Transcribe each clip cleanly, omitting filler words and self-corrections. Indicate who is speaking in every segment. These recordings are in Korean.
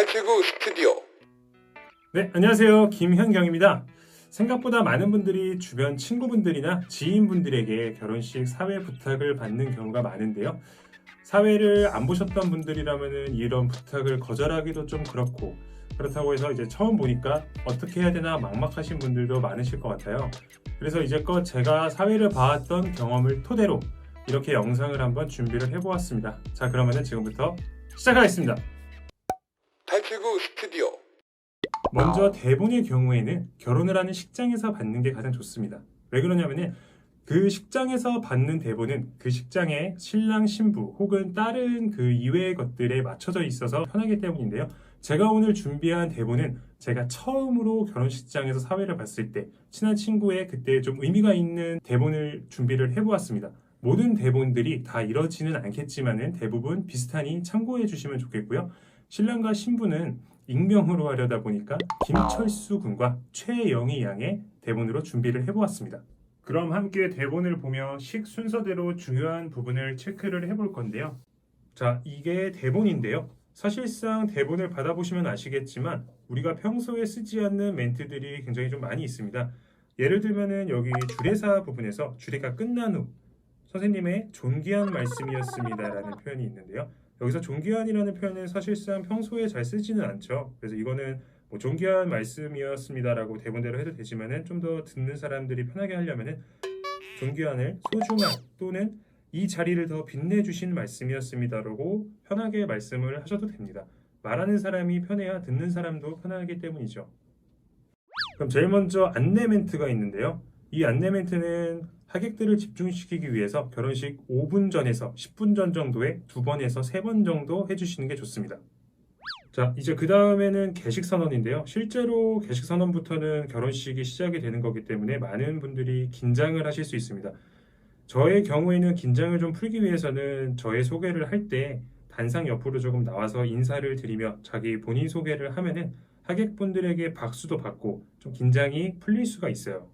Speaker 1: 탈출구 스튜디오.
Speaker 2: 네, 안녕하세요. 김현경입니다. 생각보다 많은 분들이 주변 친구분들이나 지인분들에게 결혼식 사회 부탁을 받는 경우가 많은데요. 사회를 안 보셨던 분들이라면 이런 부탁을 거절하기도 좀 그렇고, 그렇다고 해서 이제 처음 보니까 어떻게 해야 되나 막막하신 분들도 많으실 것 같아요. 그래서 이제껏 제가 사회를 봐왔던 경험을 토대로 이렇게 영상을 한번 준비를 해보았습니다. 자, 그러면은 지금부터 시작하겠습니다.
Speaker 1: 탈출구 스튜디오.
Speaker 2: 먼저 대본의 경우에는 결혼을 하는 식장에서 받는 게 가장 좋습니다. 왜 그러냐면은 그 식장에서 받는 대본은 그 식장의 신랑 신부 혹은 다른 그 이외의 것들에 맞춰져 있어서 편하기 때문인데요. 제가 오늘 준비한 대본은 제가 처음으로 결혼식장에서 사회를 봤을 때 친한 친구의 그때 좀 의미가 있는 대본을 준비를 해보았습니다. 모든 대본들이 다 이러지는 않겠지만은 대부분 비슷하니 참고해 주시면 좋겠고요. 신랑과 신부는 익명으로 하려다 보니까 김철수 군과 최영희 양의 대본으로 준비를 해보았습니다. 그럼 함께 대본을 보며 식 순서대로 중요한 부분을 체크를 해볼 건데요. 자, 이게 대본인데요. 사실상 대본을 받아보시면 아시겠지만 우리가 평소에 쓰지 않는 멘트들이 굉장히 좀 많이 있습니다. 예를 들면은 여기 주례사 부분에서 주례가 끝난 후 선생님의 존귀한 말씀이었습니다라는 표현이 있는데요. 여기서 존귀한이라는 표현은 사실상 평소에 잘 쓰지는 않죠. 그래서 이거는 뭐 존귀한 말씀이었습니다라고 대본대로 해도 되지만은 좀 더 듣는 사람들이 편하게 하려면은 존귀한을 소중한 또는 이 자리를 더 빛내주신 말씀이었습니다라고 편하게 말씀을 하셔도 됩니다. 말하는 사람이 편해야 듣는 사람도 편하기 때문이죠. 그럼 제일 먼저 안내 멘트가 있는데요. 이 안내 멘트는 하객들을 집중시키기 위해서 결혼식 5분 전에서 10분 전 정도에 2번에서 3번 정도 해주시는 게 좋습니다. 자, 이제 그 다음에는 개식 선언인데요. 실제로 개식 선언부터는 결혼식이 시작이 되는 거기 때문에 많은 분들이 긴장을 하실 수 있습니다. 저의 경우에는 긴장을 좀 풀기 위해서는 저의 소개를 할 때 단상 옆으로 조금 나와서 인사를 드리며 자기 본인 소개를 하면은 하객분들에게 박수도 받고 좀 긴장이 풀릴 수가 있어요.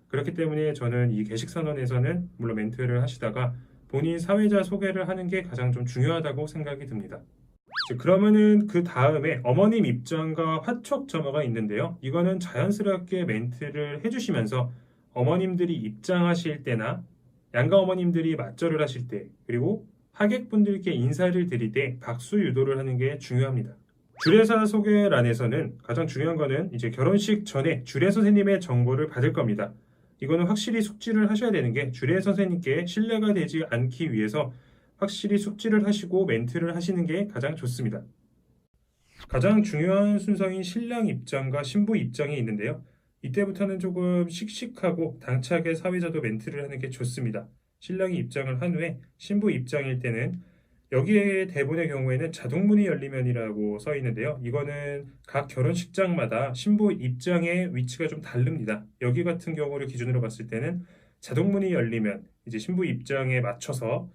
Speaker 2: 그렇기 때문에 저는 이 개식 선언에서는 물론 멘트를 하시다가 본인 사회자 소개를 하는 게 가장 좀 중요하다고 생각이 듭니다. 그러면은 그 다음에 어머님 입장과 화촉 점화가 있는데요. 이거는 자연스럽게 멘트를 해주시면서 어머님들이 입장하실 때나 양가 어머님들이 맞절을 하실 때 그리고 하객분들께 인사를 드릴 때 박수 유도를 하는 게 중요합니다. 주례사 소개란에서는 가장 중요한 거는 이제 결혼식 전에 주례 선생님의 정보를 받을 겁니다. 이거는 확실히 숙지를 하셔야 되는 게 주례 선생님께 신뢰가 되지 않기 위해서 확실히 숙지를 하시고 멘트를 하시는 게 가장 좋습니다. 가장 중요한 순서인 신랑 입장과 신부 입장이 있는데요. 이때부터는 조금 씩씩하고 당차게 사회자도 멘트를 하는 게 좋습니다. 신랑이 입장을 한 후에 신부 입장일 때는 여기에 대본의 경우에는 자동문이 열리면이라고 써 있는데요. 이거는 각 결혼식장마다 신부 입장의 위치가 좀 다릅니다. 여기 같은 경우를 기준으로 봤을 때는 자동문이 열리면 이제 신부 입장에 맞춰서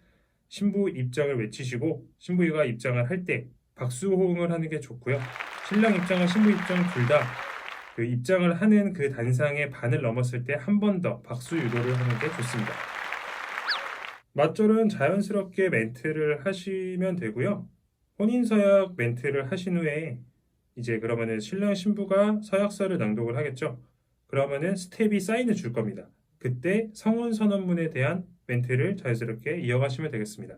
Speaker 2: 신부 입장을 외치시고 신부가 입장을 할 때 박수 호응을 하는 게 좋고요. 신랑 입장과 신부 입장 둘 다 그 입장을 하는 그 단상의 반을 넘었을 때 한 번 더 박수 유도를 하는 게 좋습니다. 맞절은 자연스럽게 멘트를 하시면 되고요. 혼인 서약 멘트를 하신 후에 이제 그러면은 신랑 신부가 서약서를 낭독을 하겠죠. 그러면은 스텝이 사인을 줄 겁니다. 그때 성혼 선언문에 대한 멘트를 자연스럽게 이어가시면 되겠습니다.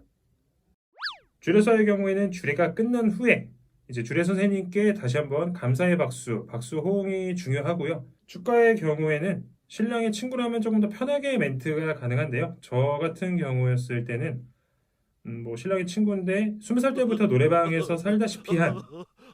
Speaker 2: 주례사의 경우에는 주례가 끝난 후에 이제 주례 선생님께 다시 한번 감사의 박수, 박수 호응이 중요하고요. 축가의 경우에는 신랑의 친구라면 조금 더 편하게 멘트가 가능한데요. 저 같은 경우였을 때는 뭐 신랑의 친구인데 20살 때부터 노래방에서 살다시피 한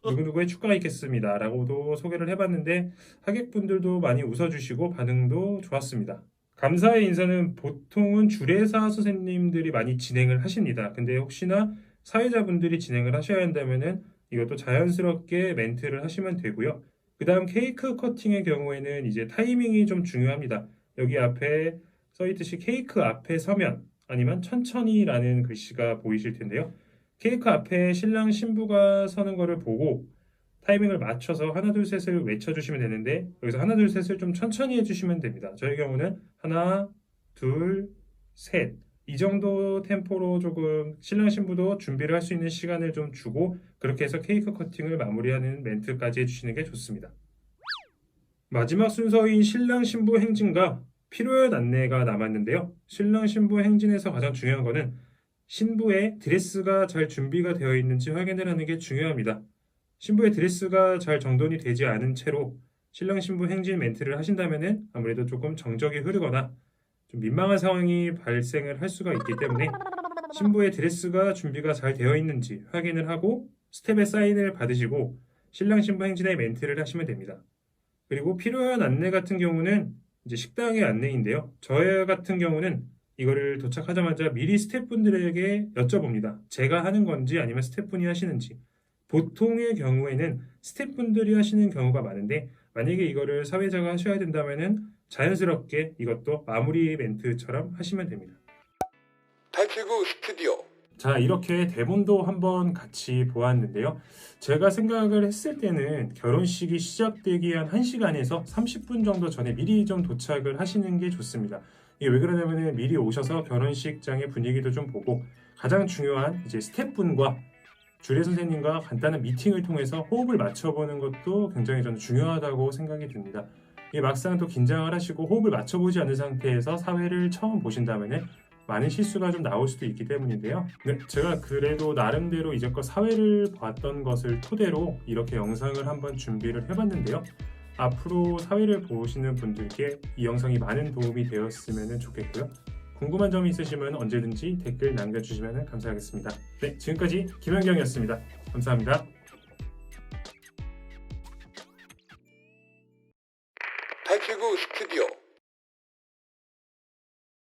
Speaker 2: 누구누구의 축가가 있겠습니다 라고도 소개를 해봤는데 하객분들도 많이 웃어주시고 반응도 좋았습니다. 감사의 인사는 보통은 주례사 선생님들이 많이 진행을 하십니다. 근데 혹시나 사회자분들이 진행을 하셔야 한다면은 이것도 자연스럽게 멘트를 하시면 되고요. 그 다음 케이크 커팅의 경우에는 이제 타이밍이 좀 중요합니다. 여기 앞에 써 있듯이 케이크 앞에 서면 아니면 천천히라는 글씨가 보이실 텐데요. 케이크 앞에 신랑 신부가 서는 거를 보고 타이밍을 맞춰서 하나 둘 셋을 외쳐주시면 되는데 여기서 하나 둘 셋을 좀 천천히 해주시면 됩니다. 저희 경우는 하나 둘 셋 이 정도 템포로 조금 신랑 신부도 준비를 할 수 있는 시간을 좀 주고 그렇게 해서 케이크 커팅을 마무리하는 멘트까지 해주시는 게 좋습니다. 마지막 순서인 신랑 신부 행진과 피로연 안내가 남았는데요. 신랑 신부 행진에서 가장 중요한 거는 신부의 드레스가 잘 준비가 되어 있는지 확인을 하는 게 중요합니다. 신부의 드레스가 잘 정돈이 되지 않은 채로 신랑 신부 행진 멘트를 하신다면 아무래도 조금 정적이 흐르거나 좀 민망한 상황이 발생을 할 수가 있기 때문에 신부의 드레스가 준비가 잘 되어 있는지 확인을 하고 스텝의 사인을 받으시고 신랑 신부 행진의 멘트를 하시면 됩니다. 그리고 필요한 안내 같은 경우는 이제 식당의 안내인데요. 저 같은 경우는 이거를 도착하자마자 미리 스태프분들에게 여쭤봅니다. 제가 하는 건지 아니면 스태프분이 하시는지. 보통의 경우에는 스태프분들이 하시는 경우가 많은데 만약에 이거를 사회자가 하셔야 된다면은 자연스럽게 이것도 마무리 멘트처럼 하시면 됩니다.
Speaker 1: 백희구 스튜디오.
Speaker 2: 자, 이렇게 대본도 한번 같이 보았는데요. 제가 생각을 했을 때는 결혼식이 시작되기 한 1시간에서 30분 정도 전에 미리 좀 도착을 하시는 게 좋습니다. 이게 왜 그러냐면 미리 오셔서 결혼식장의 분위기도 좀 보고 가장 중요한 이제 스태프분과 주례 선생님과 간단한 미팅을 통해서 호흡을 맞춰보는 것도 굉장히 저는 중요하다고 생각이 듭니다. 이게 막상 또 긴장을 하시고 호흡을 맞춰보지 않은 상태에서 사회를 처음 보신다면 많은 실수가 좀 나올 수도 있기 때문인데요. 네, 제가 그래도 나름대로 이제껏 사회를 봤던 것을 토대로 이렇게 영상을 한번 준비를 해봤는데요. 앞으로 사회를 보시는 분들께 이 영상이 많은 도움이 되었으면 좋겠고요. 궁금한 점이 있으시면 언제든지 댓글 남겨주시면 감사하겠습니다. 네, 지금까지 김현경이었습니다. 감사합니다.